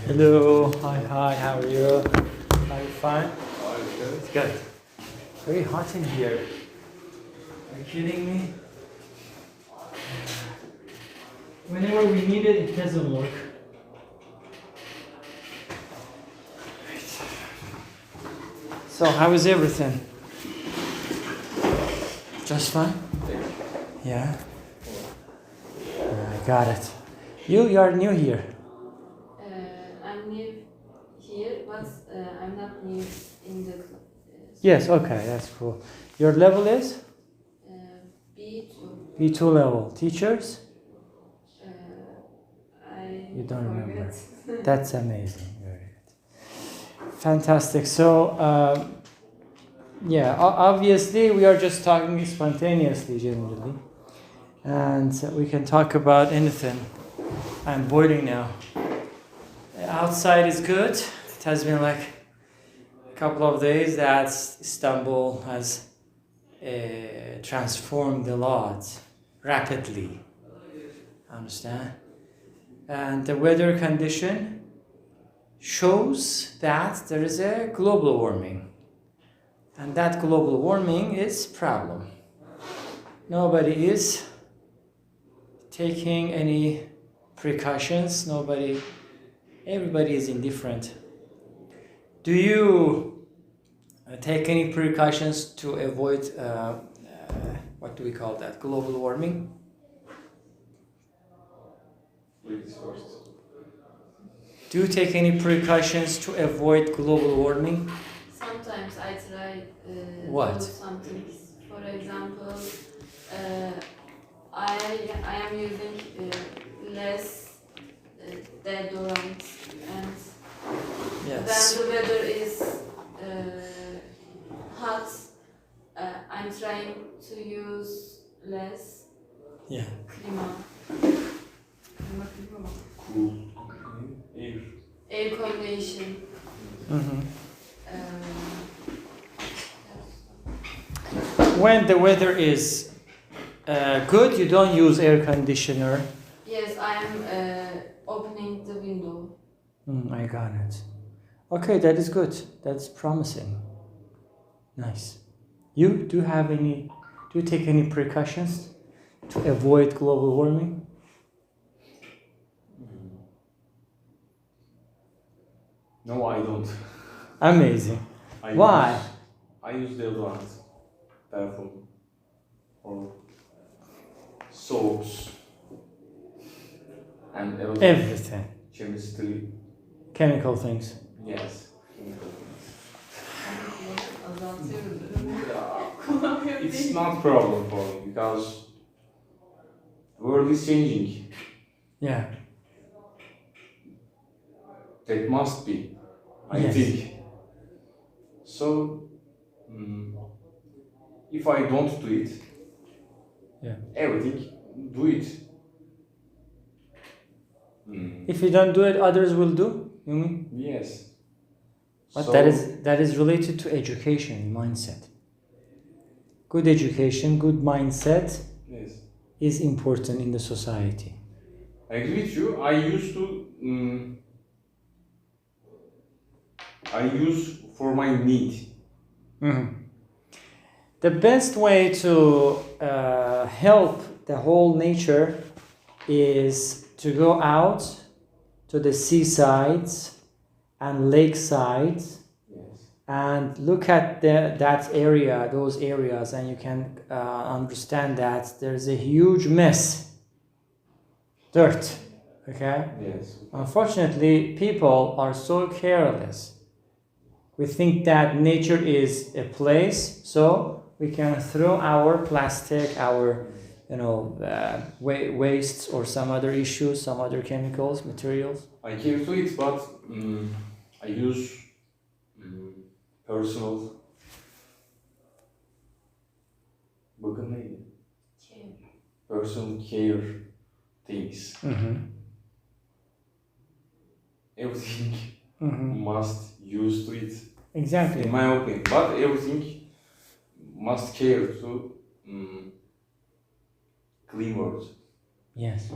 Hello, hi, how are you? Are you fine? It's good. Very hot in here. Are you kidding me? Whenever we need it, it doesn't work. So, how is everything? Just fine? Yeah? I got it. You are new here. I'm new here, but I'm not new in the Yes, okay, that's cool. Your level is? B2. B2 level. Teachers? You don't forget. remember. That's amazing. Very good. Fantastic. So, yeah, obviously we are just talking spontaneously generally. And we can talk about anything. I'm boiling now. Outside is good. It has been like a couple of days that Istanbul has transformed a lot rapidly. Understand? And the weather condition shows that there is a global warming. And that global warming is problem. Nobody is taking any precautions. Everybody is indifferent. Do you take any precautions to avoid, what do we call that, global warming? Ladies first. Do you take any precautions to avoid global warming? Sometimes I try What? do something. For example, I am using less deodorant, and Yes. when the weather is hot, I'm trying to use less Yeah. klima. Cool. Air condition. Mm-hmm. Um, When the weather is good, you don't use air conditioner. Yes, I am opening the window. I got it. Okay, that is good. That's promising. Nice. You do you take any precautions to avoid global warming? No, I don't. Amazing. Why? I use deodorant, perfume, or soaps, and Everything. chemistry. Chemical things. Yes. Chemical Azaltıyoruz. It's not problem for me because the world is changing. Yeah. That must be, I Yes. think. So, if I don't do it, Yeah. everything do it. If you don't do it, others will do. You mean? Yes. But So- that is related to education, mindset. Good education, good mindset Yes. is important in the society. I agree with you. I use for my need. The best way to help the whole nature is to go out to the seasides and lakesides Yes. and look at those areas, and you can understand that there's a huge mess, dirt. Okay. Yes. Unfortunately, people are so careless. We think that nature is a place, so we can throw our plastic, our wastes or some other issues, some other chemicals, materials. I care to it, but I use personal. Bakın neydi? Personal care things. Everything must use to it. Exactly. In my opinion, but everything must care to clean world. Yes.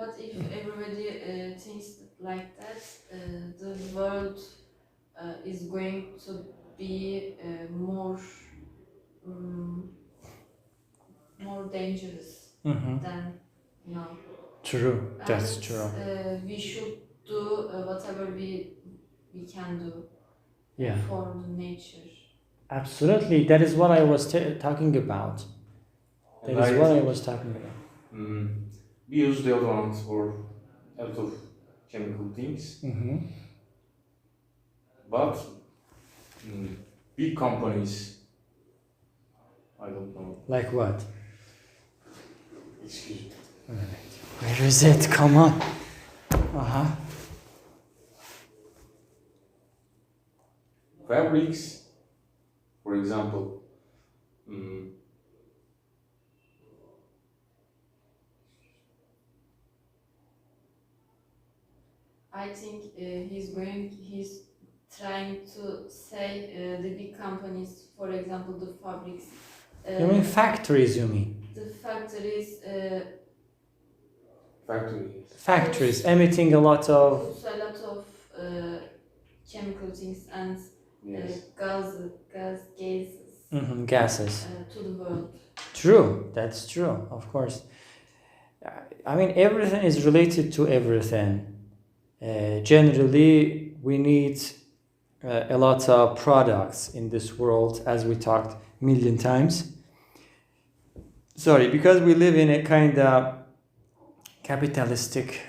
But if everybody thinks like that, the world is going to be more dangerous than now. True, that's And true. we should do whatever we can do Yeah, for the nature. absolutely. That is what I was talking about. That And is I what I think, was talking about. we use deodorant or a lot of chemical things, but big companies, I don't know. Like what? Excuse me. Where is it? Come on. Fabrics, for example, I think he's trying to say the big companies, for example, the fabrics. You mean factories, you mean? The factories Factories emitting a lot of... puts a lot of chemical things and yes. gases gases. to the world. True, that's true, of course. I mean, everything is related to everything. Generally, we need a lot of products in this world, as we talked a million times. Sorry, because we live in a kind of capitalistic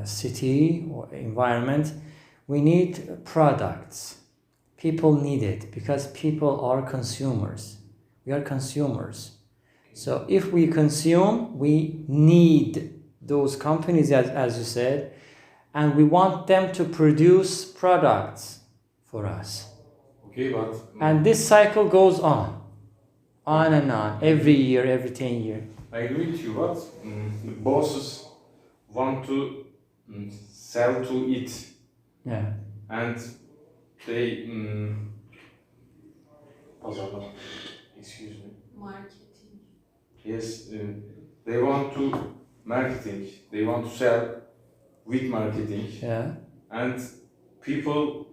city or environment, we need products. People need it because people are consumers. We are consumers. So if we consume, we need those companies, as you said, and we want them to produce products for us. Okay, but And this cycle goes on and on, every year, every 10 years. I agree with you, but the bosses want to sell to it, Yeah. and they pazarlama. Excuse me. Marketing. Yes, they want to marketing. They want to sell with marketing, Yeah. and people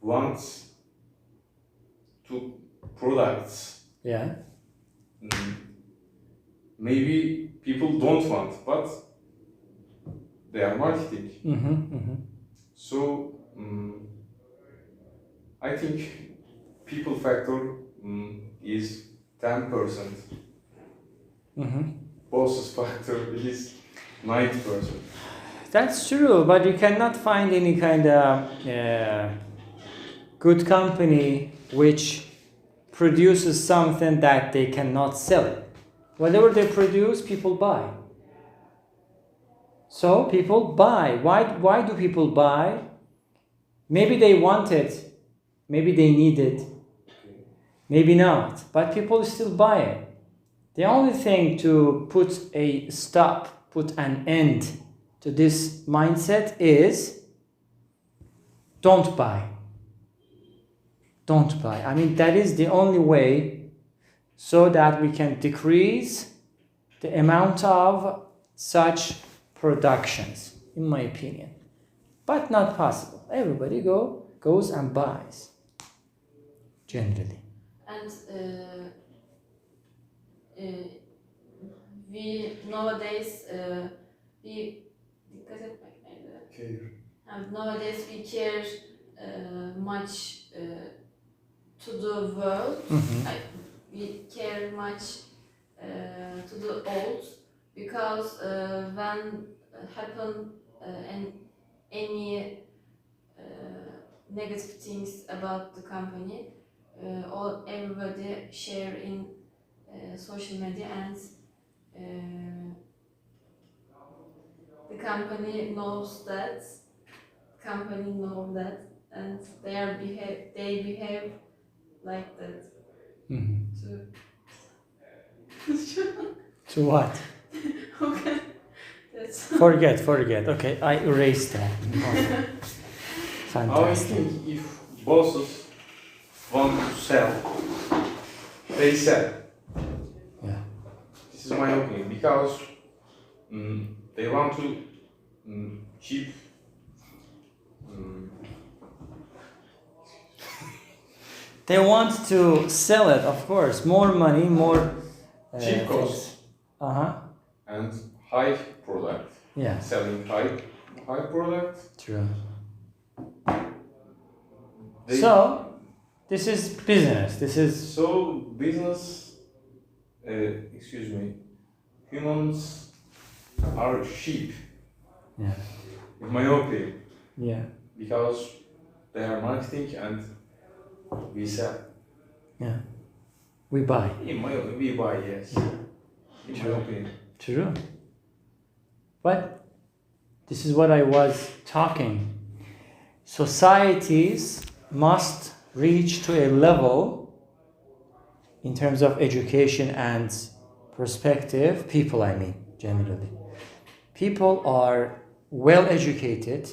want to products. Yeah. Maybe people don't want, but they are marketing. So I think people factor is 10%. Bosses factor is 90%. That's true, but you cannot find any kind of good company which produces something that they cannot sell. Whatever they produce, people buy. So people buy. Why do people buy? Maybe they want it, maybe they need it, maybe not, but people still buy it. The only thing to put an end to this mindset is don't buy. Don't buy. I mean, that is the only way so that we can decrease the amount of such productions, in my opinion. But not possible. Everybody goes and buys, generally. And we nowadays dikkat etmek neydi? And nowadays we care much to the world. We care much to the old because when happen any negative things about the company, everybody share in social media, and the company knows that, and they behave like that. To what? Okay. That's Forget. Okay, I erased that. Okay. I Fantastic. think if bosses want to sell, they sell. Yeah. This is my opinion, because they want to keep They want to sell it, of course. More money, more cheap cost Uh-huh. and high product. Yeah. Selling high product. True. They, So, this is business. This is... So business, excuse me, humans are sheep, Yeah. in my opinion, Yeah. because they are marketing and we sell. Yeah. We buy. In my opinion, we buy, yes. In my opinion. True. But this is what I was talking. Societies must reach to a level in terms of education and perspective. People, I mean, generally. People are well educated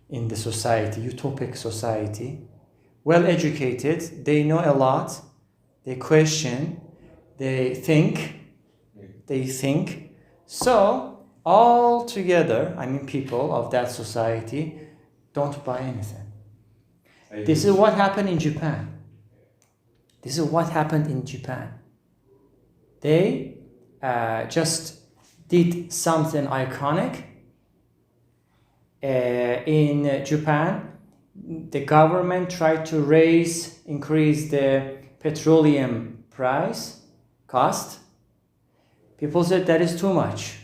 in the society, utopic society. Well educated, they know a lot, they question, they think. So, all together, I mean people of that society, don't buy anything. This is what happened in Japan. They just did something iconic. In Japan, the government tried to increase the petroleum cost. People said that is too much.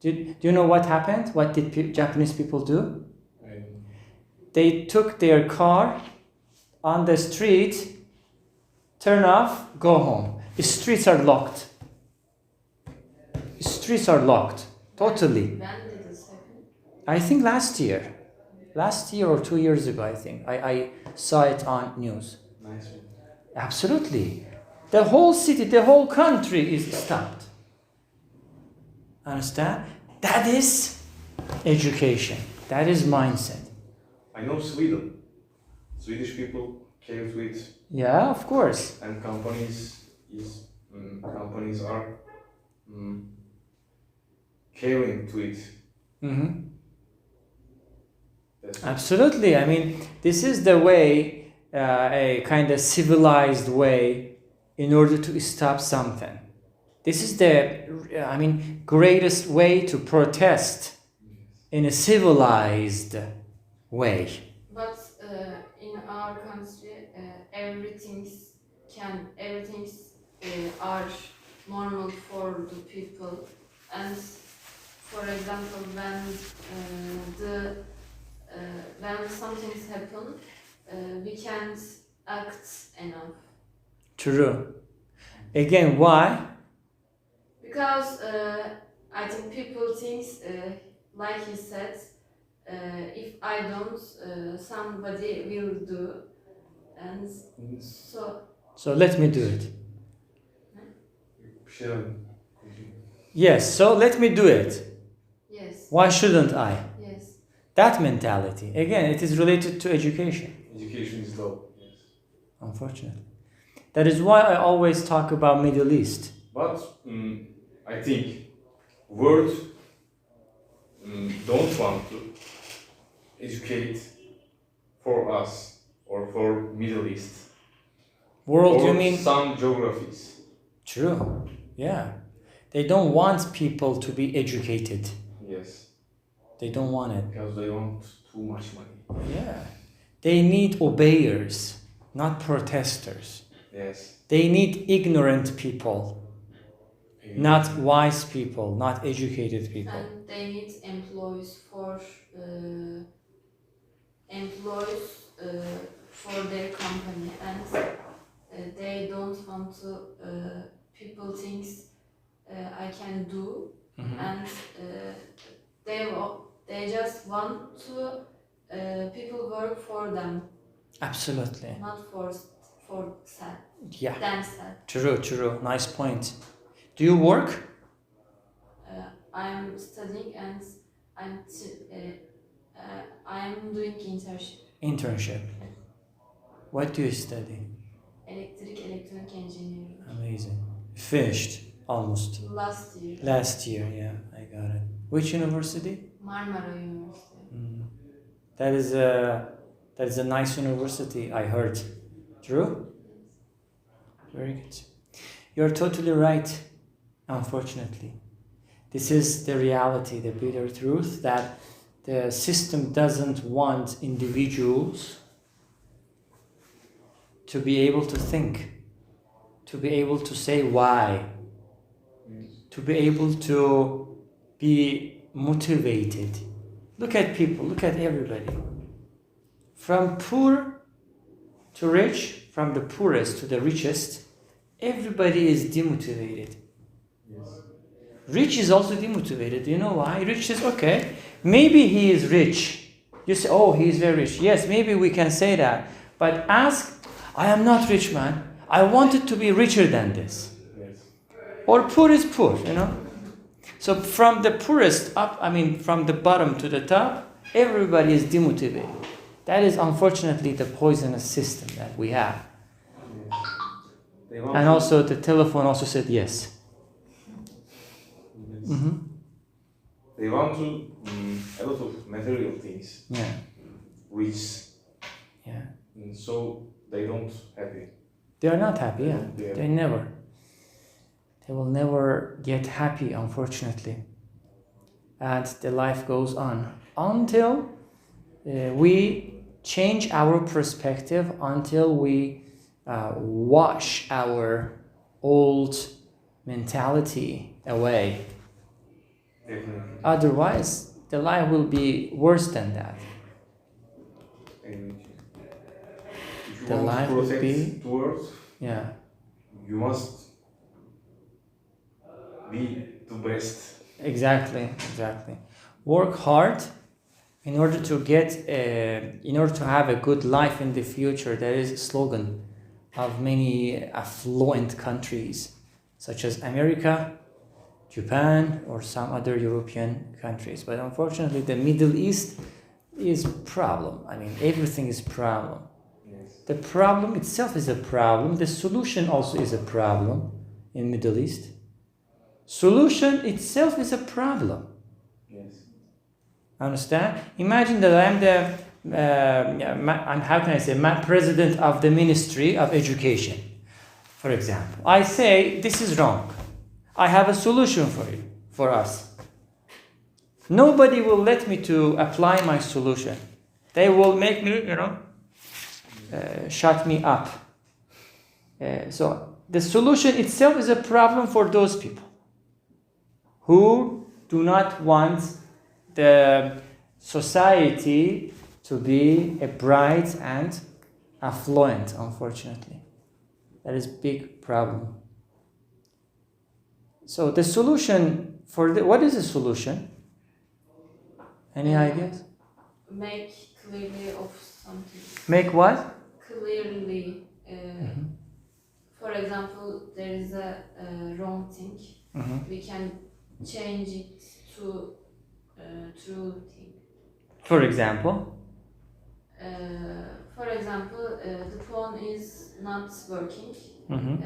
Do you know what happened? What did Japanese people do? They took their car on the street, turn off, go home. The streets are locked. Totally. When did this happen? I think last year or 2 years ago, I think. I saw it on news. Nice. Absolutely. The whole city, the whole country is stopped. Understand? That is education. That is mindset. I know Sweden. Swedish people care to it, Yeah, of course. and companies are caring to it. Mm-hmm. That's Absolutely. I mean, this is the way, a kind of civilized way in order to stop something. This is the, greatest way to protest in a civilized way. But in our country, everything's are normal for the people, and for example, when something's happen, we can't act enough. True. Again, why? Because I think people think, like he said, if I don't, somebody will do, and so. So let me do it. Sure. Yes, so let me do it. Yes. Why shouldn't I? Yes. That mentality. Again, it is related to education. Education is low. Yes. Unfortunately. That is why I always talk about Middle East. But I think world don't want to educate for us or for Middle East. World, or you mean? Some geographies. True. Yeah. They don't want people to be educated. Yes. They don't want it. Because they want too much money. Yeah. They need obeyers, not protesters. Yes. They need ignorant people, not wise people, not educated people. And they need employees for their company, and they don't want to. People think I can do, and they just want to people work for them. Absolutely. Not for Yeah. themselves. True. Nice point. Do you work? I'm studying and I'm doing Internship. What do you study? electronic engineering. Amazing. Finished almost. Last year. Last year, yeah, I got it. Which university? Marmara University. That is a nice university, I heard. True? Very good. You're totally right, unfortunately. This is the reality, the bitter truth, that the system doesn't want individuals to be able to think, to be able to say why, to be able to be motivated. Look at people, look at everybody. From poor to rich, from the poorest to the richest, everybody is demotivated. Yes. Rich is also demotivated. Do you know why? Rich says, okay, maybe he is rich. You say, oh, he is very rich. Yes, maybe we can say that. But ask, I am not rich, man. I wanted to be richer than this. Yes. Or poor is poor, you know. So from the poorest up, from the bottom to the top, everybody is demotivated. That is unfortunately the poisonous system that we have. Yes. And also the telephone also said yes. Yes. Mm-hmm. They want to a lot of material things, Yeah. which Yeah. so they don't happy. They are not happy, yeah. Yeah. They will never get happy, unfortunately. And the life goes on until we change our perspective, until we wash our old mentality away. Definitely. Otherwise, the life will be worse than that. If you The want life to will protect be- the world, Yeah. you must be the best. Exactly. Work hard in order to have a good life in the future. That is a slogan of many affluent countries, such as America, Japan, or some other European countries. But unfortunately, the Middle East is problem. Everything is problem. Yes. The problem itself is a problem. The solution also is a problem in Middle East. Solution itself is a problem. Yes. Understand? Imagine that I'm president of the Ministry of Education, for example. I say this is wrong. I have a solution for us. Nobody will let me to apply my solution. They will make me, shut me up. So the solution itself is a problem for those people who do not want the society to be a bright and affluent, unfortunately. That is a big problem. So the solution what is the solution? Any ideas? Make clearly of something. Make what? Clearly. For example, there is a wrong thing. Mm-hmm. We can change it to true thing. For example? The phone is not working. Mm-hmm.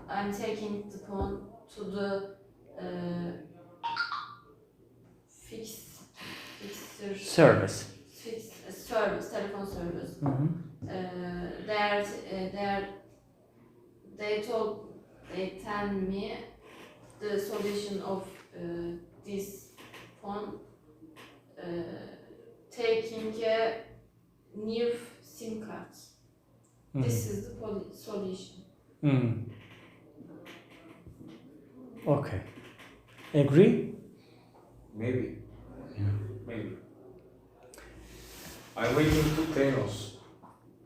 I'm taking the phone to the Service. telephone service. Mm-hmm. They tell me the solution of this phone, taking a new SIM card. Mm-hmm. This is the solution. Mm. Okay. Agree? Maybe. Maybe. I'm waiting to Thanos.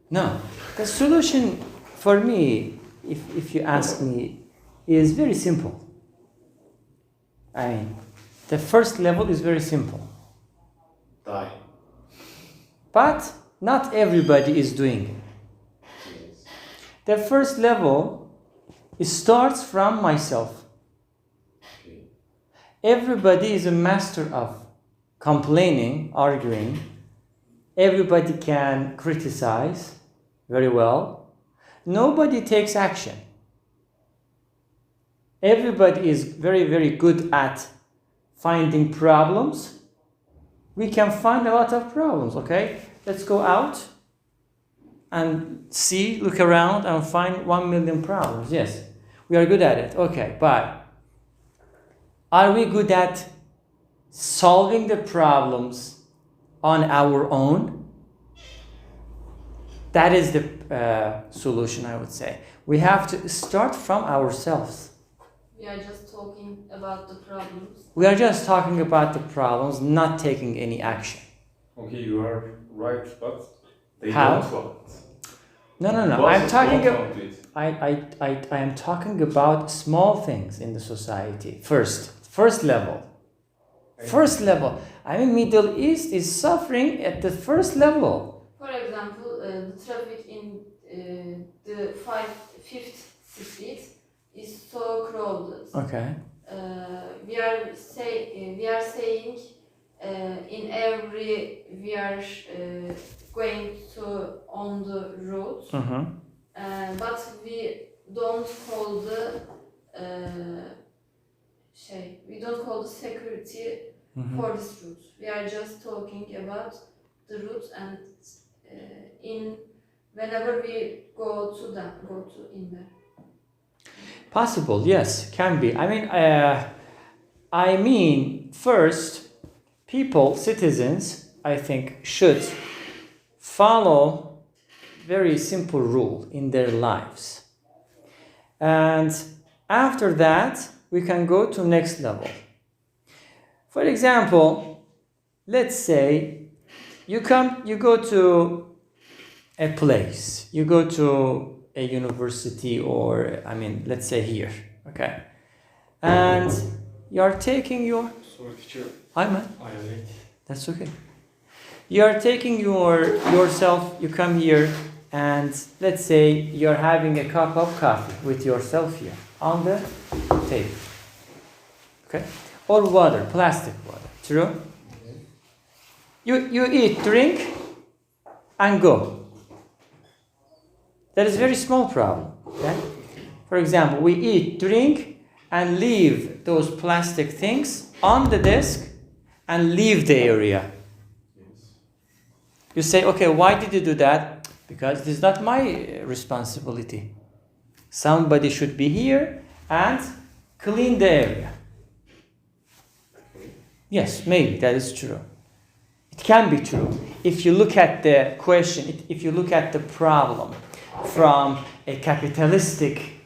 No. The solution for me, if you ask me, is very simple. The first level is very simple. Die. But not everybody is doing it. Yes. The first level, it starts from myself. Okay. Everybody is a master of complaining, arguing. Everybody can criticize very well. Nobody takes action. everybody is very, very good at finding problems, we can find a lot of problems, okay? Let's go out and see, look around and find 1 million problems. Yes, we are good at it. Okay, but are we good at solving the problems on our own? That is the solution, I would say. We have to start from ourselves. We are just talking about the problems. We are just talking about the problems, not taking any action. Okay, you are right, but they How? don't want. No. I'm Bosses talking don't about. want it. I am talking about small things in the society. First level. First level. I mean, Middle East is suffering at the first level. For example, the traffic in the fifth street is so crowded. Okay. We are saying in every we are going to on the road, but we don't call the we don't call the security for this route. We are just talking about the route and in whenever we go to in there. Possible, yes, can be. I mean, first, people, citizens, I think, should follow very simple rule in their lives. And after that, we can go to next level. For example, let's say you go to a place, you go to a university, or let's say here, okay, and you are taking your. Sorry, teacher. Hi, man. I am late. That's okay. You are taking yourself. You come here, and let's say you are having a cup of coffee with yourself here on the table, okay, or water, plastic water. True. You eat, drink, and go. That is a very small problem. Okay? For example, we eat, drink, and leave those plastic things on the desk and leave the area. Yes. You say, okay, why did you do that? Because it is not my responsibility. Somebody should be here and clean the area. Yes, maybe that is true. It can be true. If you look at the question, if you look at the problem from a capitalistic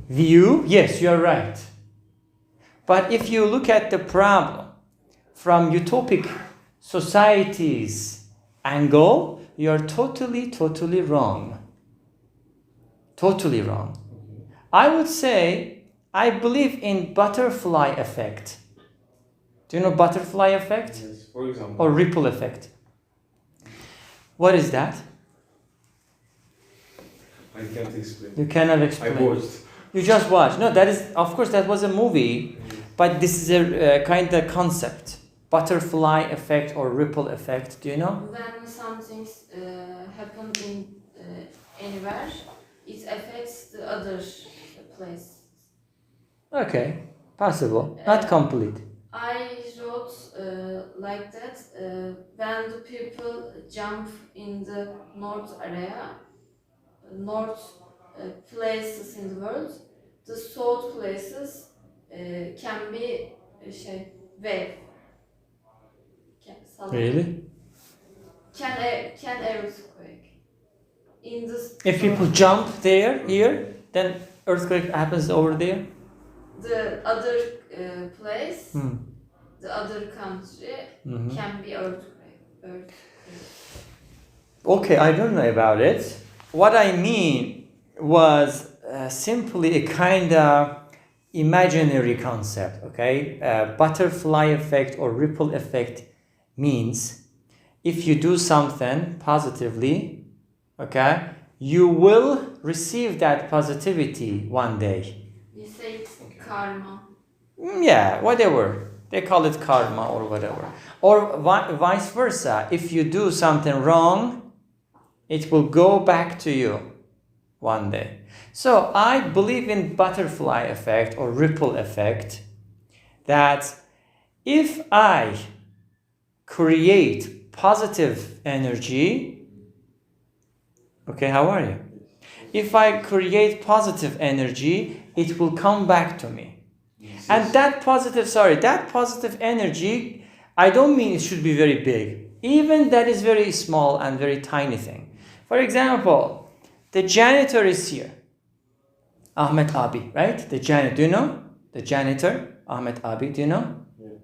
view, yes, you are right. But if you look at the problem from utopic society's angle, you are totally wrong. Totally wrong. I would say I believe in butterfly effect. Do you know butterfly effect? Yes, for example. Or ripple effect? What is that? I can't explain. You cannot I explain. watched. You just watched. No, that is, of course, that was a movie, but this is a kind of concept. Butterfly effect or ripple effect. Do you know? When something happen in anywhere, it affects the other place. Okay, possible. Not complete. I wrote like that when the people jump in the north area, north places in the world, the south places can be wave. Really? Can earthquake. In the If people jump here, then earthquake happens over there? the other place, the other country can be earthquake. Okay, I don't know about it. What I mean was simply a kind of imaginary concept, okay? Butterfly effect or ripple effect means if you do something positively, okay, you will receive that positivity one day. We say it's karma. Yeah, whatever. They call it karma or whatever. Or vice versa. If you do something wrong, it will go back to you. one day. So I believe in butterfly effect or ripple effect, that if I create positive energy, okay, how are you? If I create positive energy, it will come back to me. Yes. And that positive energy, I don't mean it should be very big. Even that is very small and very tiny thing. For example, the janitor is here. Ahmet Abi, right? The janitor, do you know? The janitor, Ahmet Abi, do you know? Yeah.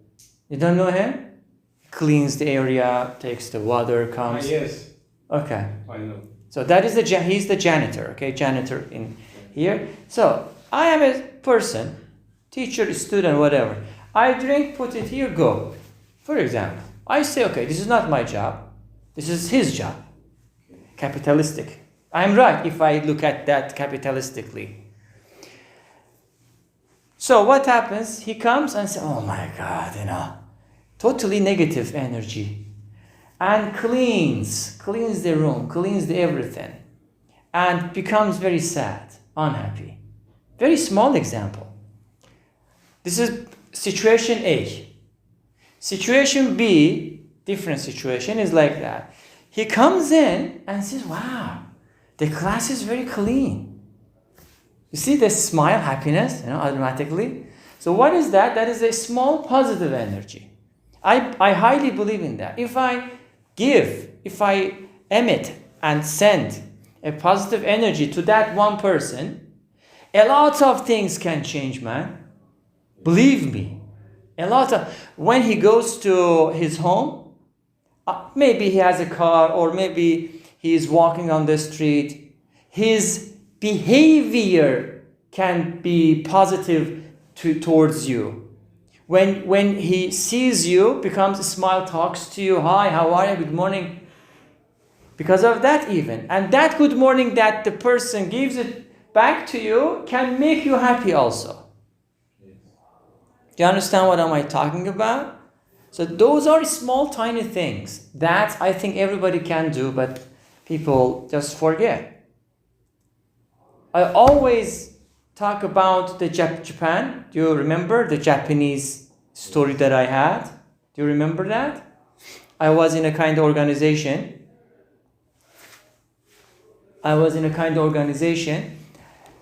You don't know him? Cleans the area, takes the water, comes. Yes, Okay. I know. So that is he's the janitor, okay? Janitor in here. So I am a person, teacher, student, whatever. I drink, put it here, go. For example, I say, okay, this is not my job. This is his job. Capitalistic. I'm right if I look at that capitalistically. So what happens? He comes and says, oh my God, totally negative energy. And cleans the room, cleans the everything. And becomes very sad, unhappy. Very small example. This is situation A. Situation B, different situation, is like that. He comes in and says, wow, the class is very clean. You see the smile, happiness, automatically. So what is that? That is a small positive energy. I highly believe in that. If I emit and send a positive energy to that one person, a lot of things can change, man. Believe me. When he goes to his home, maybe he has a car, or maybe he is walking on the street, his behavior can be positive towards you. When he sees you, becomes a smile, talks to you, hi, how are you, good morning. Because of that even. And that good morning that the person gives it back to you can make you happy also. Do you understand what am I talking about? So those are small, tiny things that I think everybody can do, but people just forget. I always talk about the Japan. Do you remember the Japanese story that I had? Do you remember that? I was in a kind of organization.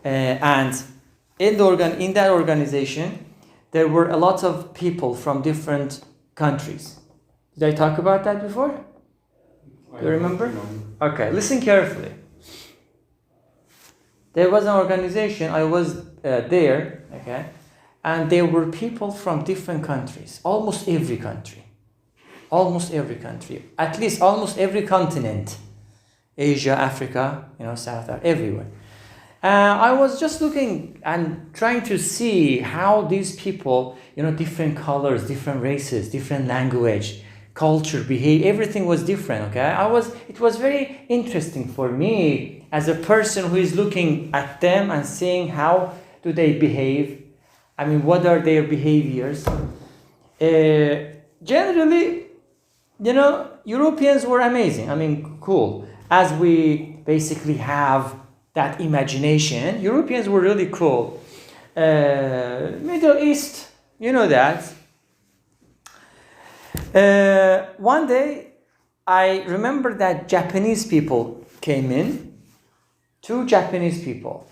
And in that organization, there were a lot of people from different countries. Did I talk about that before? Do you remember? Okay, listen carefully. There was an organization, I was there, okay, and there were people from different countries, almost every country, at least almost every continent, Asia, Africa, South Africa, everywhere. I was just looking and trying to see how these people, different colors, different races, different language, culture, behavior, everything was different, okay? It was very interesting for me as a person who is looking at them and seeing how do they behave. I mean, what are their behaviors? Generally, Europeans were amazing. I mean, cool. As we basically have that imagination, Europeans were really cool. Middle East, that. One day, I remember that Japanese people came in, 2 Japanese people.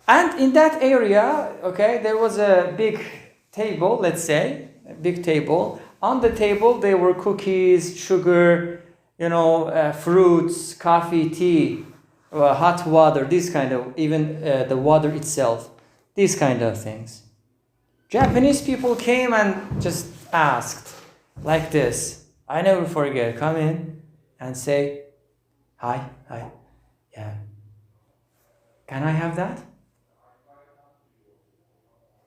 And in that area, okay, there was a big table, let's say, a big table. On the table, there were cookies, sugar, fruits, coffee, tea, hot water, this kind of, even the water itself, these kind of things. Japanese people came and just asked like this. I never forget. Come in and say, hi, yeah. Can I have that?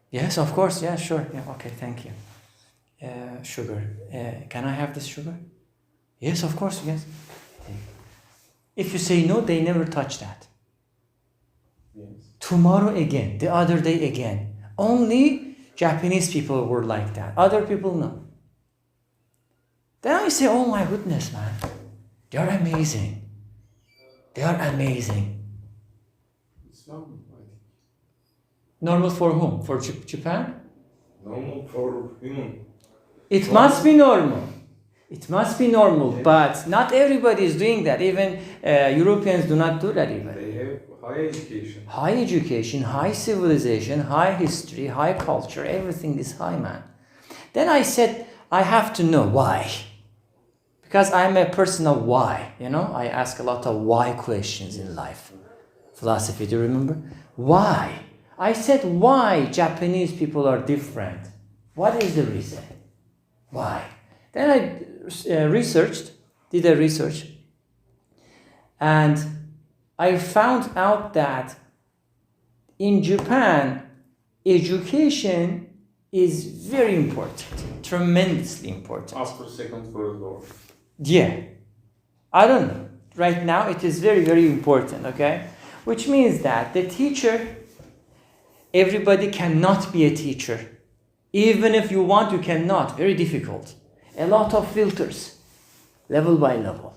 Yes, of course. Yeah, sure. Yeah, okay, thank you. Sugar. Can I have this sugar? Yes, of course. Yes. If you say no, they never touch that. Yes. Tomorrow again, the other day again. Only Japanese people were like that. Other people, no. Then I say, oh my goodness, man. They're amazing. They are amazing. It's normal, I think. Normal for whom? For Japan? Normal for human. It must be normal. It must be normal, but not everybody is doing that. Even Europeans do not do that even. They have high education. High education, high civilization, high history, high culture, everything is high, man. Then I said, I have to know why. Because I'm a person of why, I ask a lot of why questions in life. Philosophy, do you remember? Why? I said, why Japanese people are different? What is the reason? Why? Then I did a research, and I found out that in Japan, education is very important, tremendously important. After Second World War. Yeah. I don't know. Right now, it is very, very important, okay? Which means that the teacher, everybody cannot be a teacher. Even if you want, you cannot. Very difficult. A lot of filters, level by level.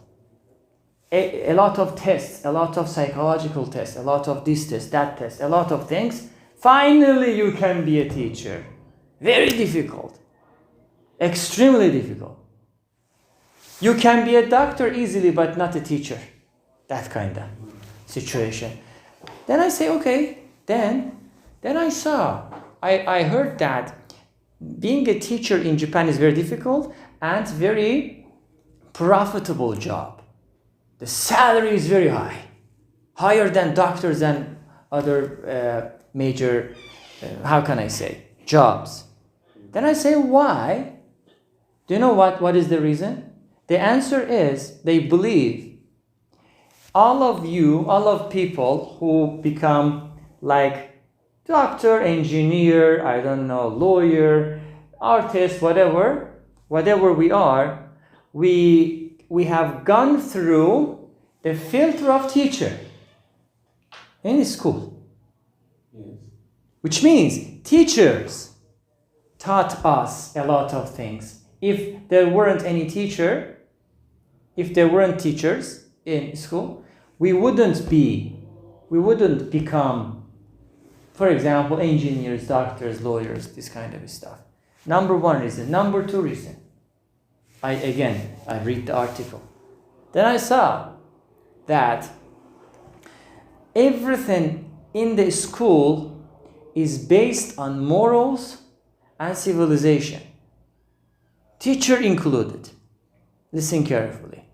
A lot of tests, a lot of psychological tests, a lot of this test, that test, a lot of things. Finally, you can be a teacher. Very difficult. Extremely difficult. You can be a doctor easily, but not a teacher. That kind of situation. Then I say, okay, then I heard that being a teacher in Japan is very difficult and very profitable job. The salary is very high. Higher than doctors and other major, jobs. Then I say, why? Do you know what is the reason? The answer is they believe all of people who become like doctor, engineer, lawyer, artist, whatever we are, we have gone through the filter of teacher in school. Yes. Which means teachers taught us a lot of things. If there weren't teachers in school, we wouldn't become, for example, engineers, doctors, lawyers, this kind of stuff. Number one reason. Number two reason. I read the article. Then I saw that everything in the school is based on morals and civilization. Teacher included. Listen carefully.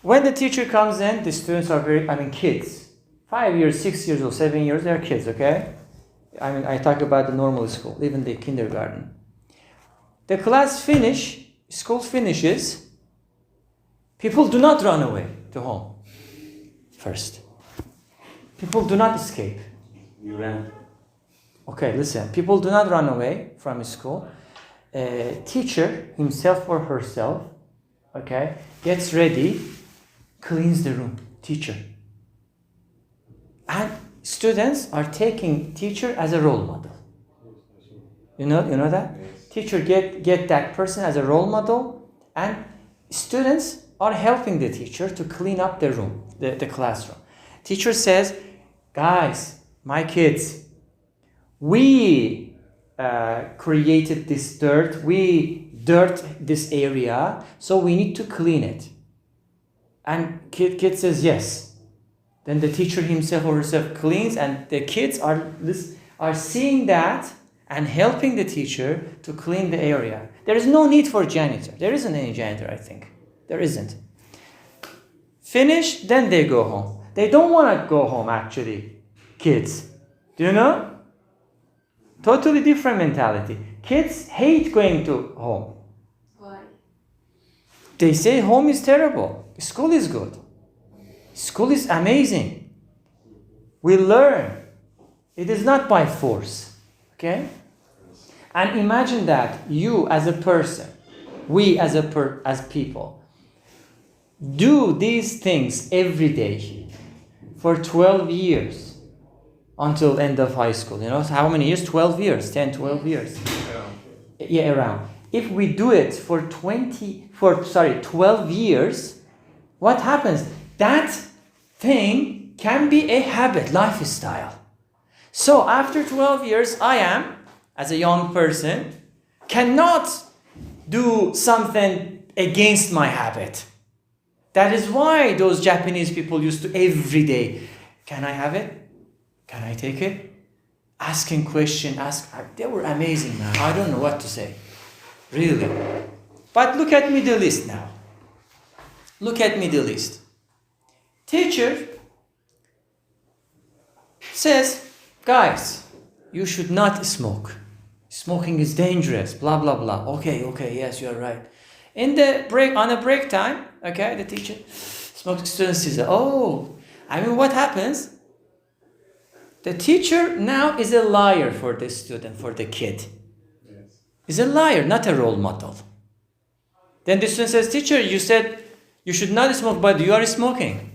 When the teacher comes in, the students are kids. 5 years, 6 years old, 7 years, they're kids, okay? I talk about the normal school, even the kindergarten. The school finishes, people do not run away to home first. People do not escape. You ran. Okay, listen. People do not run away from school. Teacher, himself or herself, okay, gets ready, cleans the room. Teacher. And students are taking teacher as a role model. You know that? Yes. Teacher get that person as a role model, and students are helping the teacher to clean up the room, the classroom. Teacher says, guys, my kids, we created this dirt, we dirt this area, so we need to clean it. And kid says yes. Then the teacher himself or herself cleans, and the kids are seeing that and helping the teacher to clean the area. There is no need for janitor. There isn't any janitor, I think. There isn't. Finish, then they go home. They don't want to go home, actually, kids. Do you know? Totally different mentality. Kids hate going to home. Why? They say home is terrible. School is good. School is amazing. We learn. It is not by force. Okay? And imagine that you as a person, we as people, do these things every day for 12 years until end of high school. You know, so how many years? 12 years, 10, 12 years. Yeah, around. If we do it for 12 years, what happens? that thing can be a habit, lifestyle. So after 12 years, I am, as a young person, cannot do something against my habit. That is why those Japanese people used to every day, can I have it? Can I take it? Asking question, they were amazing, man. I don't know what to say. Really. But look at Middle East now. Look at Middle East. Teacher says, guys, you should not smoke. Smoking is dangerous, blah, blah, blah. Okay, yes, you're right. On a break time, okay, the teacher, student says, what happens? The teacher now is a liar for the student, for the kid. Yes. Is a liar, not a role model. Then the student says, teacher, you said you should not smoke, but you are smoking.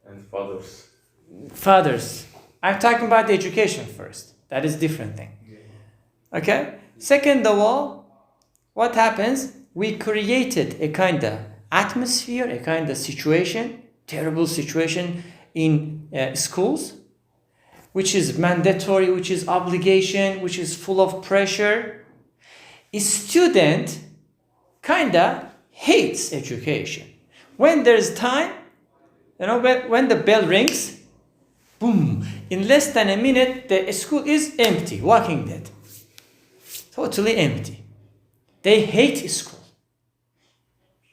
And fathers. Fathers. I'm talking about the education first. That is a different thing. Okay? Second of all, what happens? We created a kind of atmosphere, a kind of situation, terrible situation in schools, which is mandatory, which is obligation, which is full of pressure. A student kind of hates education. When there's time, when the bell rings, boom, in less than a minute, the school is empty, walking dead. Totally empty. They hate school.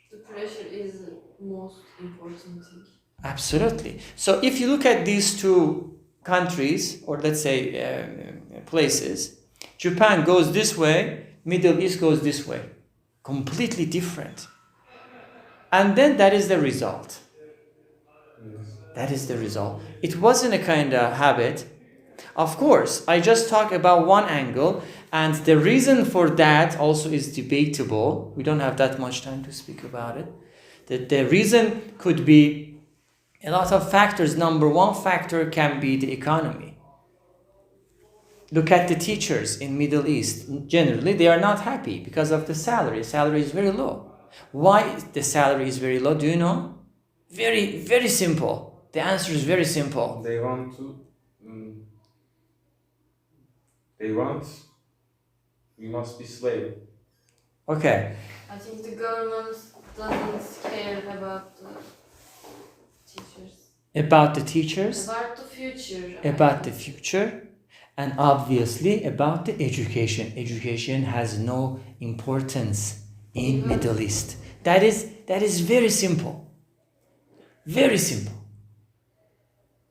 The pressure is the most important thing. Absolutely. So if you look at these two countries, or let's say places, Japan goes this way, Middle East goes this way. Completely different. And then that is the result. That is the result. It wasn't a kind of habit. Of course, I just talk about one angle, and the reason for that also is debatable. We don't have that much time to speak about it. The reason could be a lot of factors. Number one factor can be the economy. Look at the teachers in Middle East. Generally, they are not happy because of the salary. Salary is very low. Why the salary is very low? Do you know? Very, very simple. The answer is very simple. They want we must be slave. Okay. I think the government doesn't care about the teachers. About the teachers. About the future. About the future. And obviously about the education. Education has no importance in Middle East. That is very simple. Very simple.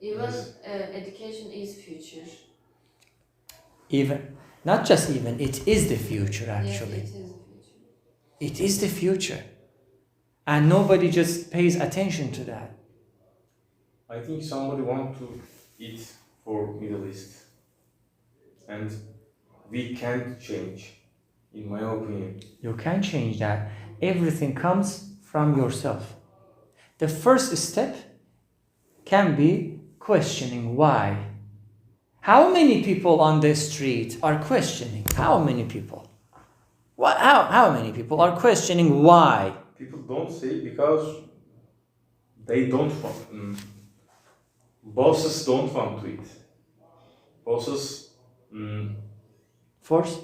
Even education is future. Even, not just even, it is the future actually. Yes, it is the future. It is the future. And nobody just pays attention to that. I think somebody want to eat for Middle East. And we can't change, in my opinion. You can change that. Everything comes from yourself. The first step can be questioning why. How many people on the street are questioning? How many people? How many people are questioning why? People don't say because they don't want. Bosses don't want to eat. Bosses. Force?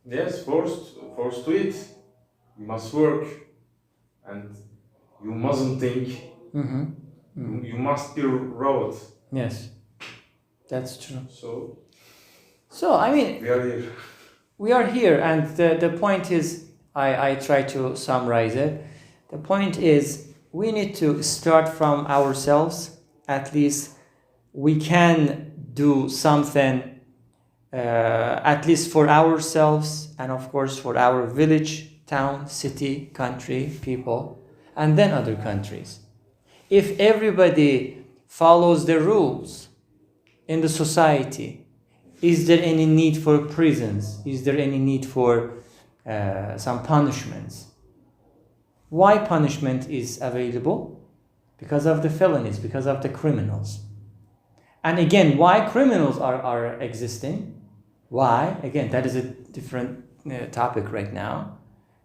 Yes, forced to eat. You must work, and you mustn't think. You must be a robot. Yes, that's true. So I mean, we are here. We are here, and the point is, I try to summarize it. The point is, we need to start from ourselves. At least we can do something. At least for ourselves, and of course for our village, town, city, country, people, and then other countries. If everybody follows the rules in the society, is there any need for prisons? Is there any need for some punishments? Why punishment is available? Because of the felonies, because of the criminals. And again, why criminals are existing? Why? Again, that is a different topic right now.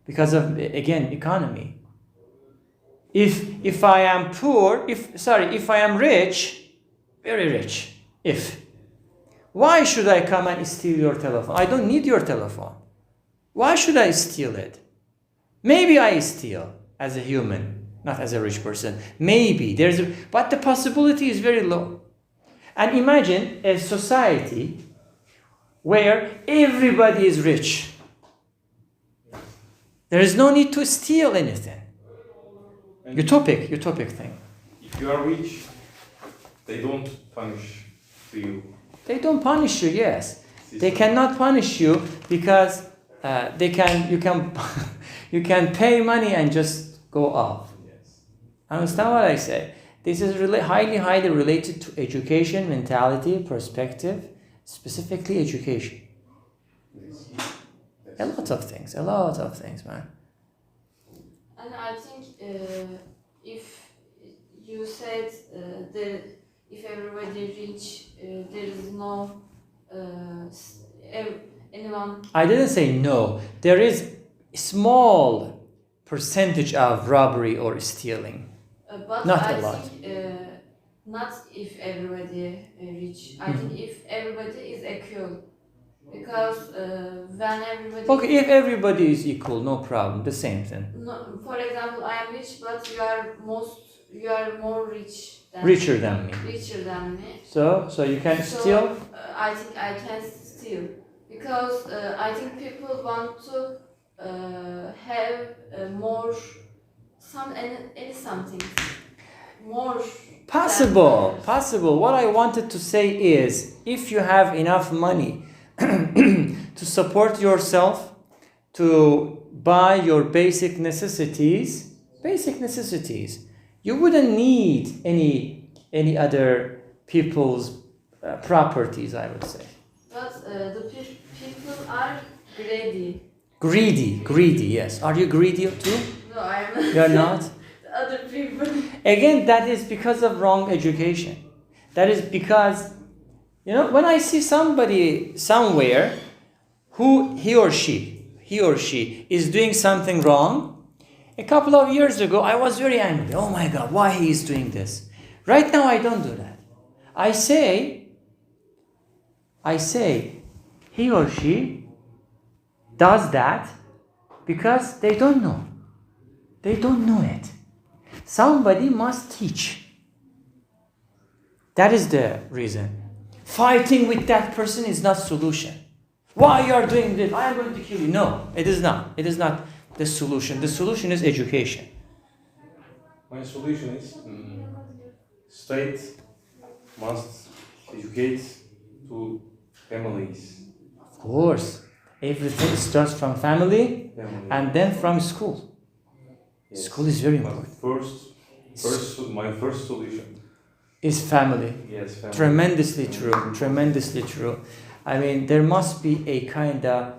Because of, again, economy. If I am poor, if I am rich, very rich, why should I come and steal your telephone? I don't need your telephone. Why should I steal it? Maybe I steal as a human, not as a rich person. Maybe but the possibility is very low. And imagine a society where everybody is rich. There is no need to steal anything. And Utopic thing. if you are rich, they don't punish you. They don't punish you, yes. System. They cannot punish you because you can pay money and just go off. Yes. Understand what I say? This is really highly related to education, mentality, perspective, specifically education. Yes. A lot of things, man. And I think if you said that if everybody rich, there is no anyone. I didn't say no. There is a small percentage of robbery or stealing. But Not I a lot. think not if everybody rich. I think if everybody is equal, because when everybody. Okay, if everybody is equal, no problem. The same thing. No, for example, I am rich, but you are more rich than Richer than me. Richer than me. So you can So, steal. I think I can steal because I think people want to have more something more. Possible. What I wanted to say is, if you have enough money to support yourself, to buy your basic necessities, you wouldn't need any other people's properties, I would say. But the people are greedy. Greedy, yes. Are you greedy too? No, I am not. You're not? The other people. Again, that is because of wrong education. That is because, when I see somebody somewhere who he or she is doing something wrong, a couple of years ago I was very angry. Oh my God, why he is doing this? Right now I don't do that. I say he or she does that because they don't know. They don't know it. Somebody must teach. That is the reason. Fighting with that person is not solution. Why you are doing this? I am going to kill you. No, it is not. It is not the solution. The solution is education. My solution is state must educate to families. Of course, everything starts from family and then from school. Yes. School is very important. My first solution is family. Yes, family. Tremendously true. I mean, there must be a kind of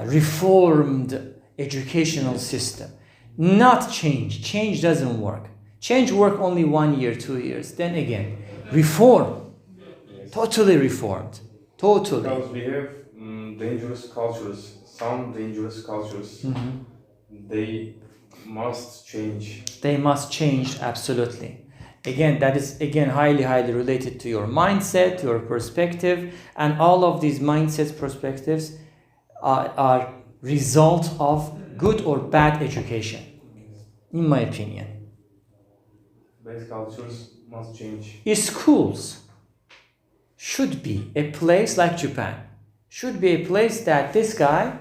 reformed educational system. Not change. Change doesn't work. Change work only 1 year, 2 years. Then again, reform. Yes. Totally reformed. Totally. Because we have dangerous cultures. Some dangerous cultures. They must change. They must change, absolutely. Again, that is highly related to your mindset, your perspective, and all of these mindsets, perspectives are result of good or bad education, in my opinion. Bad cultures must change. Schools should be a place like Japan. Should be a place that this guy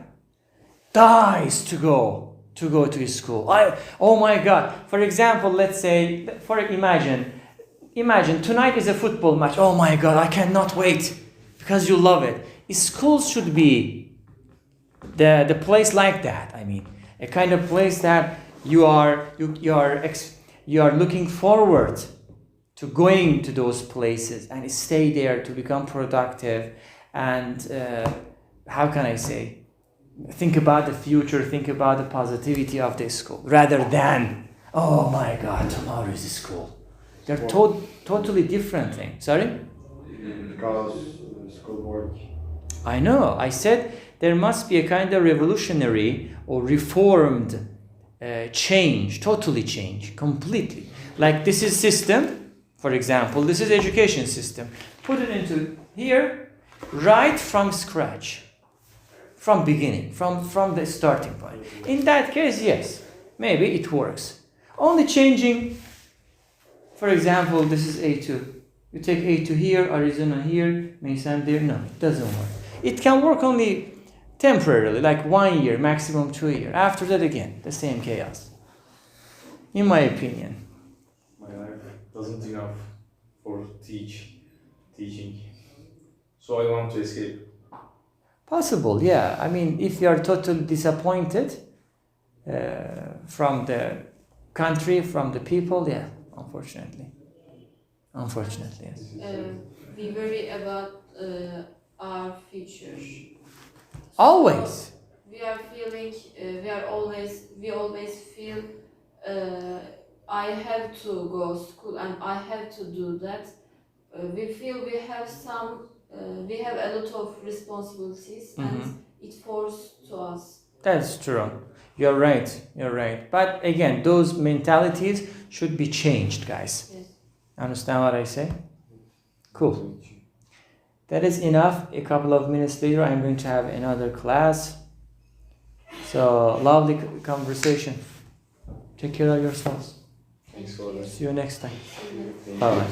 dies to go to his school. Oh my God. For example, let's say, imagine tonight is a football match. Oh my God, I cannot wait because you love it. Schools should be the place like that. I mean, a kind of place that you are looking forward to going to those places and stay there to become productive and how can I say? Think about the future, think about the positivity of the school, rather than, oh my God, tomorrow is school. They're totally different things. Sorry? Because school board. I know. I said there must be a kind of revolutionary or reformed change, totally change, completely. Like this is system, for example, this is education system. Put it into here, right from scratch, from beginning, from the starting point. In that case, yes, maybe it works. Only changing, for example, this is A2. You take A2 here, Arizona here, Mason there. No, it doesn't work. It can work only temporarily, like 1 year, maximum 2 years. After that, again, the same chaos. In my opinion. My life doesn't enough for teaching. So I want to escape. Possible, yeah. I mean, if you are totally disappointed from the country, from the people, yeah, unfortunately. Unfortunately, yes. We worry about our future. Always. So we are feeling. We always feel. I have to go school and I have to do that. We feel we have some. We have a lot of responsibilities and it forces to us. That's true. You're right. But again, those mentalities should be changed, guys. Yes. Understand what I say? Cool. That is enough. A couple of minutes later, I'm going to have another class. So, lovely conversation. Take care of yourselves. Thanks for that. See you next time. Mhm. Bye-bye.